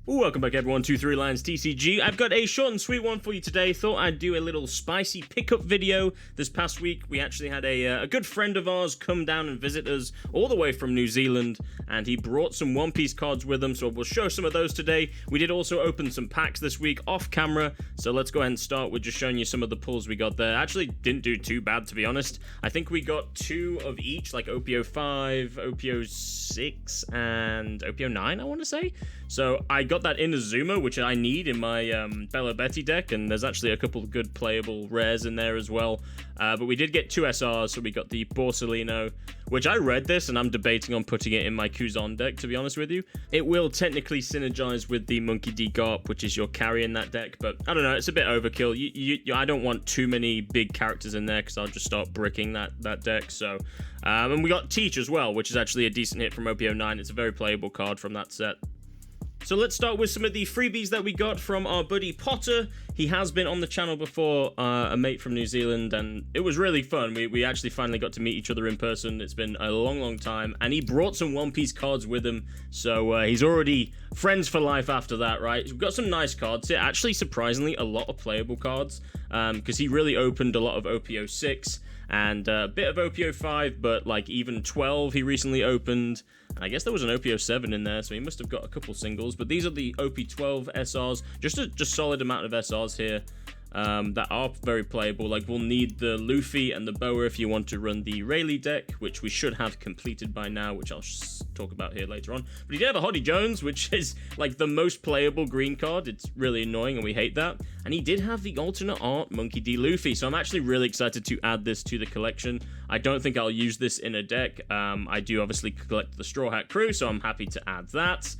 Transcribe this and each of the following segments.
Welcome back everyone to Three Lions TCG. I've got a short and sweet one for you today. Thought I'd do a little spicy pickup video. This past week we actually had a good friend of ours come down and visit us all the way from New Zealand, and he brought some One Piece cards with him, so we'll show some of those today. We did also open some packs this week off camera, so let's go ahead and start with just showing you some of the pulls we got there. Actually didn't do too bad, to be honest. I think we got two of each, like OPO 5, OPO 6, and OPO 9, I want to say. So I got that Inazuma, which I need in my Bella Betty deck, and there's actually a couple of good playable rares in there as well. But we did get two SRs, so we got the Borsalino, which I read this, and I'm debating on putting it in my Kuzan deck, to be honest with you. It will technically synergize with the Monkey D Garp, which is your carry in that deck, but I don't know, it's a bit overkill. I don't want too many big characters in there, because I'll just start bricking that deck, so... and we got Teach as well, which is actually a decent hit from OPO 9. It's a very playable card from that set. So let's start with some of the freebies that we got from our buddy Potter. He has been on the channel before, a mate from New Zealand, and it was really fun. We actually finally got to meet each other in person. It's been a long time, and he brought some One Piece cards with him, so he's already friends for life after that, right? We've got some nice cards here. Actually, surprisingly, a lot of playable cards, because he really opened a lot of OPO 6, and a bit of OPO 5, but like even 12 he recently opened. I guess there was an OPO 7 in there, so he must have got a couple singles. But these are the OP12 SRs, just a solid amount of SRs here that are very playable. Like, we'll need the Luffy and the Boa if you want to run the Rayleigh deck, which we should have completed by now, which I'll talk about here later on. But he did have a Hoddy Jones, which is like the most playable green card. It's really annoying, and we hate that. And he did have the alternate art Monkey D. Luffy, so I'm actually really excited to add this to the collection. I don't think I'll use this in a deck. I do obviously collect the Straw Hat Crew, so I'm happy to add that.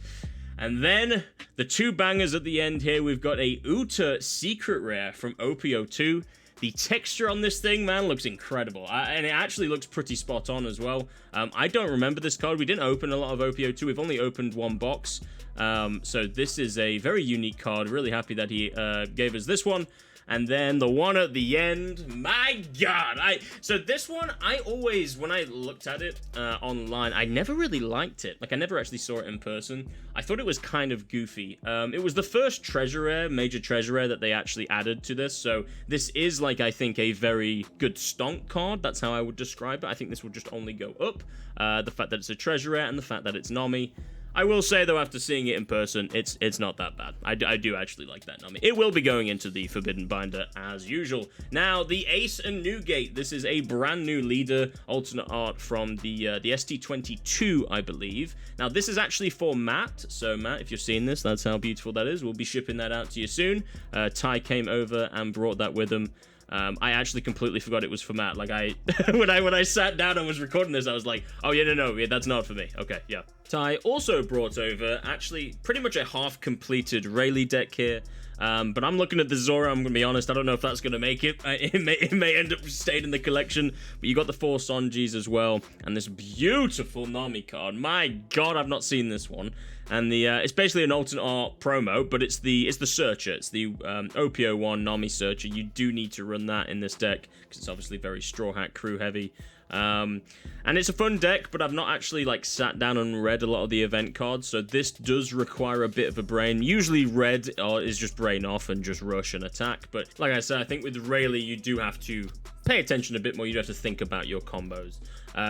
And then, the two bangers at the end here, we've got a Uta Secret Rare from OPO2. The texture on this thing, man, looks incredible. And it actually looks pretty spot on as well. I don't remember this card. We didn't open a lot of OPO2. We've only opened one box. So this is a very unique card. Really happy that he gave us this one. And then the one at the end, my god, so this one, I always, when I looked at it online, I never really liked it. Like, I never actually saw it in person. I thought it was kind of goofy. It was the first treasure rare, major treasure rare, that they actually added to this, so this is, like, I think a very good stonk card. That's how I would describe it. I think this will just only go up. The fact that it's a treasure rare and the fact that it's Nami. I will say, though, after seeing it in person, it's not that bad. I do actually like that Nami. It will be going into the Forbidden Binder, as usual. Now, the Ace and Newgate. This is a brand new leader, alternate art from the ST22, I believe. Now, this is actually for Matt. So, Matt, if you're seeing this, that's how beautiful that is. We'll be shipping that out to you soon. Ty came over and brought that with him. I actually completely forgot it was for Matt. Like, when I sat down and was recording this, I was like, oh yeah, no, that's not for me. Okay, yeah. Ty also brought over actually pretty much a half completed Rayleigh deck here. But I'm looking at the Zora. I'm gonna be honest, I don't know if that's gonna make it. It may end up staying in the collection. But you got the 4 Sanjis as well, and this beautiful Nami card. My god, I've not seen this one. And the it's basically an alternate art promo, but it's the Searcher. It's the OPO1 Nami Searcher. You do need to run that in this deck because it's obviously very Straw Hat Crew heavy. And it's a fun deck, but I've not actually like sat down and read a lot of the event cards, so this does require a bit of a brain. Usually red is just brain off and just rush and attack, but like I said, I think with Rayleigh you do have to pay attention a bit more. You have to think about your combos.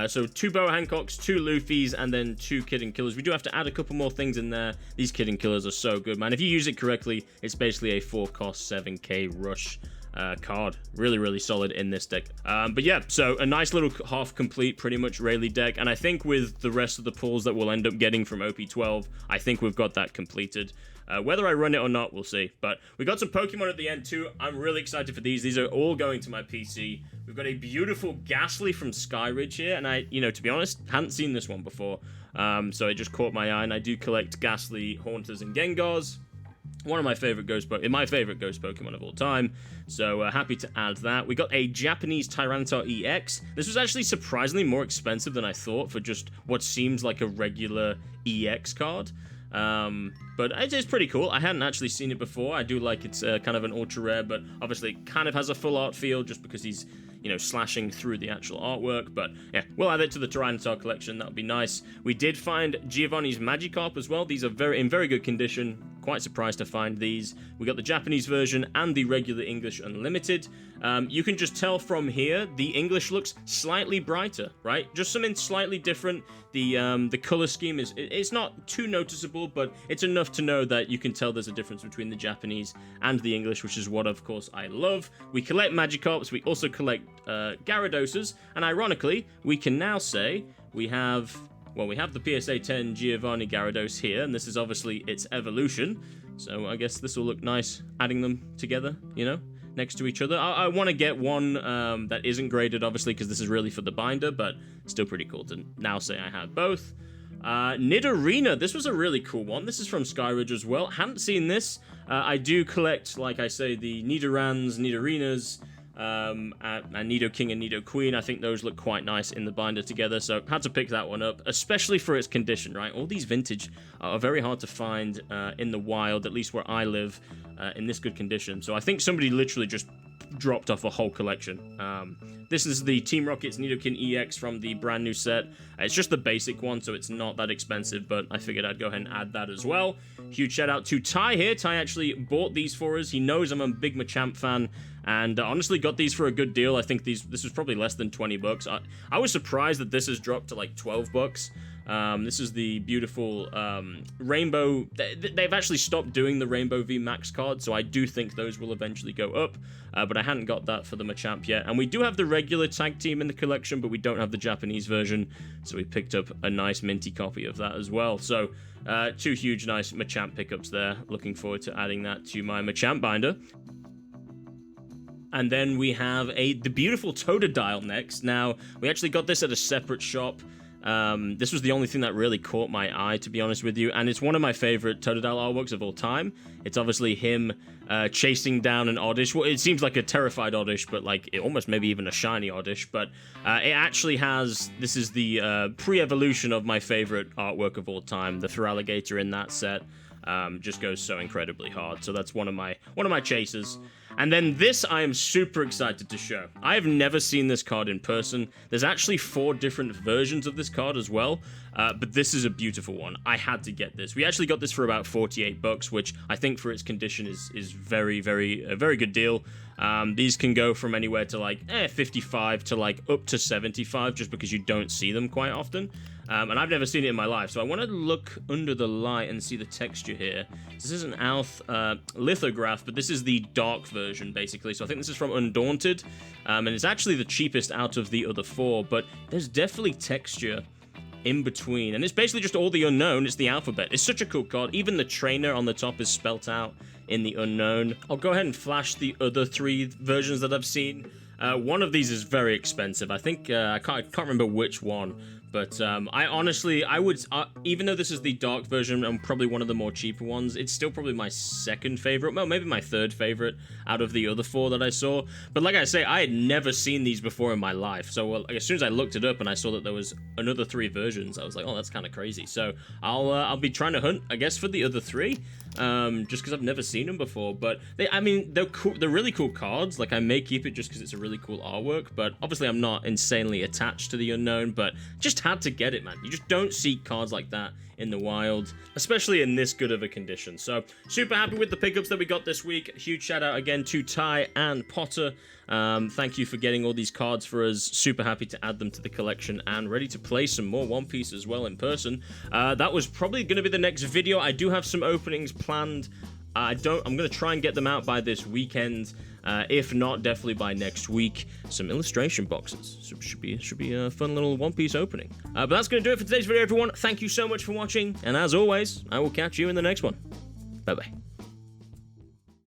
So 2 Boa Hancocks, 2 Luffys, and then 2 Kid Killers. We do have to add a couple more things in there. These Kid Killers are so good, man. If you use it correctly, it's basically a 4-cost 7k rush card. Really solid in this deck. But yeah, so a nice little half complete pretty much Rayleigh deck, and I think with the rest of the pulls that we'll end up getting from OP12, I think we've got that completed. Whether I run it or not, we'll see. But we got some Pokemon at the end too. I'm really excited for these. These are all going to my PC. We've got a beautiful Ghastly from Skyridge here, and I, to be honest, hadn't seen this one before. So it just caught my eye, and I do collect Ghastly, Haunters, and Gengars. One of my favorite ghost Pokemon of all time, so happy to add that. We got a Japanese Tyranitar EX. This was actually surprisingly more expensive than I thought for just what seems like a regular EX card. But it is pretty cool. I hadn't actually seen it before. I do like it's kind of an ultra rare, but obviously it kind of has a full art feel just because he's, slashing through the actual artwork. But yeah, we'll add it to the Tyranitar collection. That would be nice. We did find Giovanni's Magikarp as well. These are in very good condition. quite surprised to find these. We got the Japanese version and the regular English Unlimited. You can just tell from here, the English looks slightly brighter, right? Just something slightly different. The color scheme it's not too noticeable, but it's enough to know that you can tell there's a difference between the Japanese and the English, which is what, of course, I love. We collect Magikarps, we also collect Gyaradoses, and ironically, we can now say we have the PSA 10 Giovanni Gyarados here, and this is obviously its evolution, so I guess this will look nice adding them together, you know, next to each other. I want to get one that isn't graded, obviously, because this is really for the binder, but still pretty cool to now say I have both. Nidorina, this was a really cool one. This is from Skyridge as well. Hadn't seen this. I do collect, like I say, the Nidorans, Nidorinas, and Nidoking and Nidoqueen. I think those look quite nice in the binder together, so had to pick that one up, especially for its condition, right? All these vintage are very hard to find in the wild, at least where I live, in this good condition. So I think somebody literally just dropped off a whole collection. This is the Team Rocket's Nidoking EX from the brand new set. It's just the basic one, so it's not that expensive, but I figured I'd go ahead and add that as well. Huge shout out to Ty here. Ty actually bought these for us. He knows I'm a big Machamp fan, and honestly got these for a good deal. I think this was probably less than 20 bucks. I was surprised that this has dropped to like 12 bucks. This is the beautiful Rainbow. They've actually stopped doing the Rainbow V Max card, so I do think those will eventually go up, but I hadn't got that for the Machamp yet. And we do have the regular tag team in the collection, but we don't have the Japanese version, so we picked up a nice minty copy of that as well. So two huge nice Machamp pickups there. Looking forward to adding that to my Machamp binder. And then we have the beautiful Totodile next. Now, we actually got this at a separate shop. This was the only thing that really caught my eye, to be honest with you, and it's one of my favorite Totodile artworks of all time. It's obviously him chasing down an Oddish. Well, it seems like a terrified Oddish, but like almost maybe even a shiny Oddish, but it actually has, this is the pre-evolution of my favorite artwork of all time. The Feraligatr in that set just goes so incredibly hard, so that's one of my chasers. And then this I am super excited to show. I have never seen this card in person. There's actually 4 different versions of this card as well, but this is a beautiful one. I had to get this. We actually got this for about 48 bucks, which I think for its condition is very, a very good deal. These can go from anywhere to like 55 to like up to 75, just because you don't see them quite often. And I've never seen it in my life, so I want to look under the light and see the texture here. This is an Alth lithograph, but this is the dark version, basically. So I think this is from Undaunted, and it's actually the cheapest out of the other 4, but there's definitely texture in between, and it's basically just all the unknown. It's the alphabet. It's such a cool card. Even the trainer on the top is spelt out in the unknown. I'll go ahead and flash the other 3 versions that I've seen. One of these is very expensive. I think I can't remember which one, but I honestly, even though this is the dark version and probably one of the more cheaper ones, it's still probably my second favorite, well, maybe my third favorite out of the other 4 that I saw. But like I say, I had never seen these before in my life, so as soon as I looked it up and I saw that there was another 3 versions, I was like, oh, that's kind of crazy. So I'll be trying to hunt, I guess, for the other 3, just because I've never seen them before. But they're cool. They're really cool cards. Like, I may keep it just because it's a really cool artwork, but obviously I'm not insanely attached to the unknown, but just had to get it, man. You just don't see cards like that in the wild, especially in this good of a condition. So super happy with the pickups that we got this week. Huge shout out again to Ty and Potter. Thank you for getting all these cards for us. Super happy to add them to the collection and ready to play some more One Piece as well in person. That was probably going to be the next video. I do have some openings planned. I'm going to try and get them out by this weekend. If not, definitely by next week. Some illustration boxes. So should be a fun little One Piece opening. But that's going to do it for today's video, everyone. Thank you so much for watching, and as always, I will catch you in the next one. Bye-bye.